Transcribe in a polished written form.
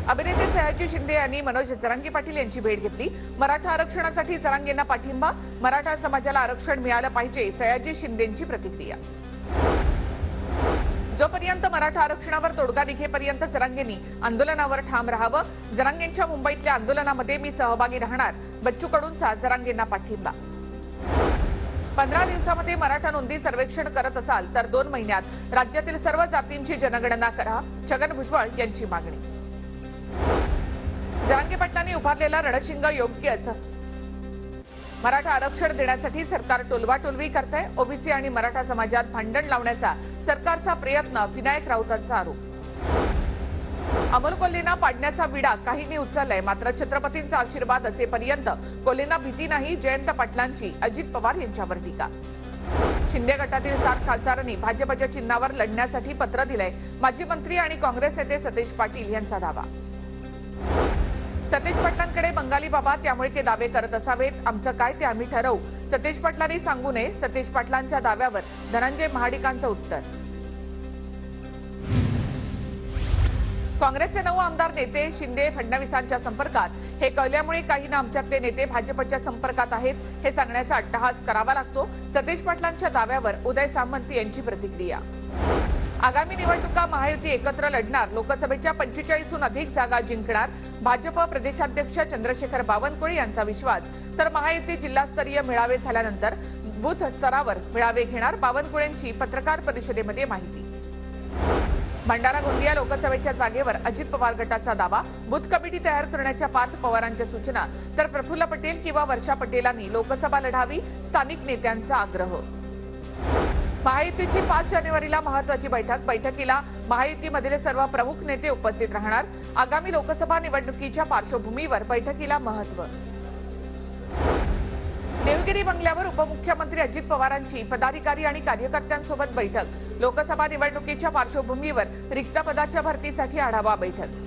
अभिनेते सयाजी शिंदे यांनी मनोज जरांगे पाटील यांची भेट घेतली। मराठा आरक्षणासाठी जरांगेंना पाठिंबा, मराठा समाजाला आरक्षण मिळालं पाहिजे, सयाजी शिंदेंची प्रतिक्रिया। जोपर्यंत मराठा आरक्षणावर तोडगा निघेपर्यंत जरांगेंनी आंदोलनावर ठाम राहावं। जरांगेंच्या मुंबईतल्या आंदोलनामध्ये मी सहभागी राहणार, बच्चू कडूंचा जरांगेंना पाठिंबा। 15 दिवसांमध्ये मराठा नोंदी सर्वेक्षण करत असाल तर 2 महिन्यात राज्यातील सर्व जातींची जनगणना करा, छगन भुजबळ यांची मागणी। जरांगे पाटलांनी उभारलेला रणशिंग योग्यच, मराठा आरक्षण देण्यासाठी सरकार टोलवाटोलवी करतंय। ओबीसी आणि मराठा समाजात भांडण लावण्याचा सरकारचा प्रयत्न, विनायक राऊतांचा आरोप। अमोल कोल्हेंना पाडण्याचा विडा काहींनी उचललाय, मात्र छत्रपतींचा आशीर्वाद असेपर्यंत कोल्हेंना भीती नाही, जयंत पाटलांची अजित पवार यांच्यावर टीका। शिंदे गटातील 7 खासदारांनी भाजपच्या चिन्हावर लढण्यासाठी पत्र दिलंय, माजी मंत्री आणि काँग्रेस नेते सतेज पाटील यांचा दावा। सतेज पाटलांकडे बंगाली बाबा, त्यामुळे ते दावे करत असावेत, आमचं काय ते आम्ही ठरवू, सतेज पाटलांनी सांगू नये, सतेज पाटलांच्या दाव्यावर धनंजय महाडिकांचं उत्तर। काँग्रेसचे 9 आमदार नेते शिंदे फडणवीसांच्या संपर्कात, हे कळल्यामुळे काही ना आमच्यातले नेते भाजपच्या संपर्कात आहेत, हे सांगण्याचा अट्टहास करावा लागतो। सतेज पाटलांच्या दाव्यावर उदय सामंत यांची प्रतिक्रिया। आगामी निवडणुका महायुती एकत्र लढणार, लोकसभेच्या 45हून अधिक जागा जिंकणार, भाजप प्रदेशाध्यक्ष चंद्रशेखर बावनकुळे यांचा विश्वास। तर महायुती जिल्हास्तरीय मेळावे झाल्यानंतर बूथ स्तरावर मेळावे घेणार, बावनकुळेंची पत्रकार परिषदेमध्ये माहिती। भंडारा गोंदिया लोकसभेच्या जागेवर अजित पवार गटाचा दावा, बूथ कमिटी तयार करण्याच्या पार्थ पवारांच्या सूचना, तर प्रफुल्ल पटेल किंवा वर्षा पटेलांनी लोकसभा लढावी, स्थानिक नेत्यांचा आग्रह। महायुतीची 5 जानेवारीला महत्त्वाची बैठकीला महायुतीमधील सर्व प्रमुख नेते उपस्थित राहणार, आगामी लोकसभा निवडणुकीच्या पार्श्वभूमीवर बैठकीला महत्त्व। देवगिरी बंगल्यावर उपमुख्यमंत्री अजित पवारांची पदाधिकारी आणि कार्यकर्त्यांसोबत बैठक, लोकसभा निवडणुकीच्या पार्श्वभूमीवर रिक्त पदाच्या भरतीसाठी आढावा बैठक।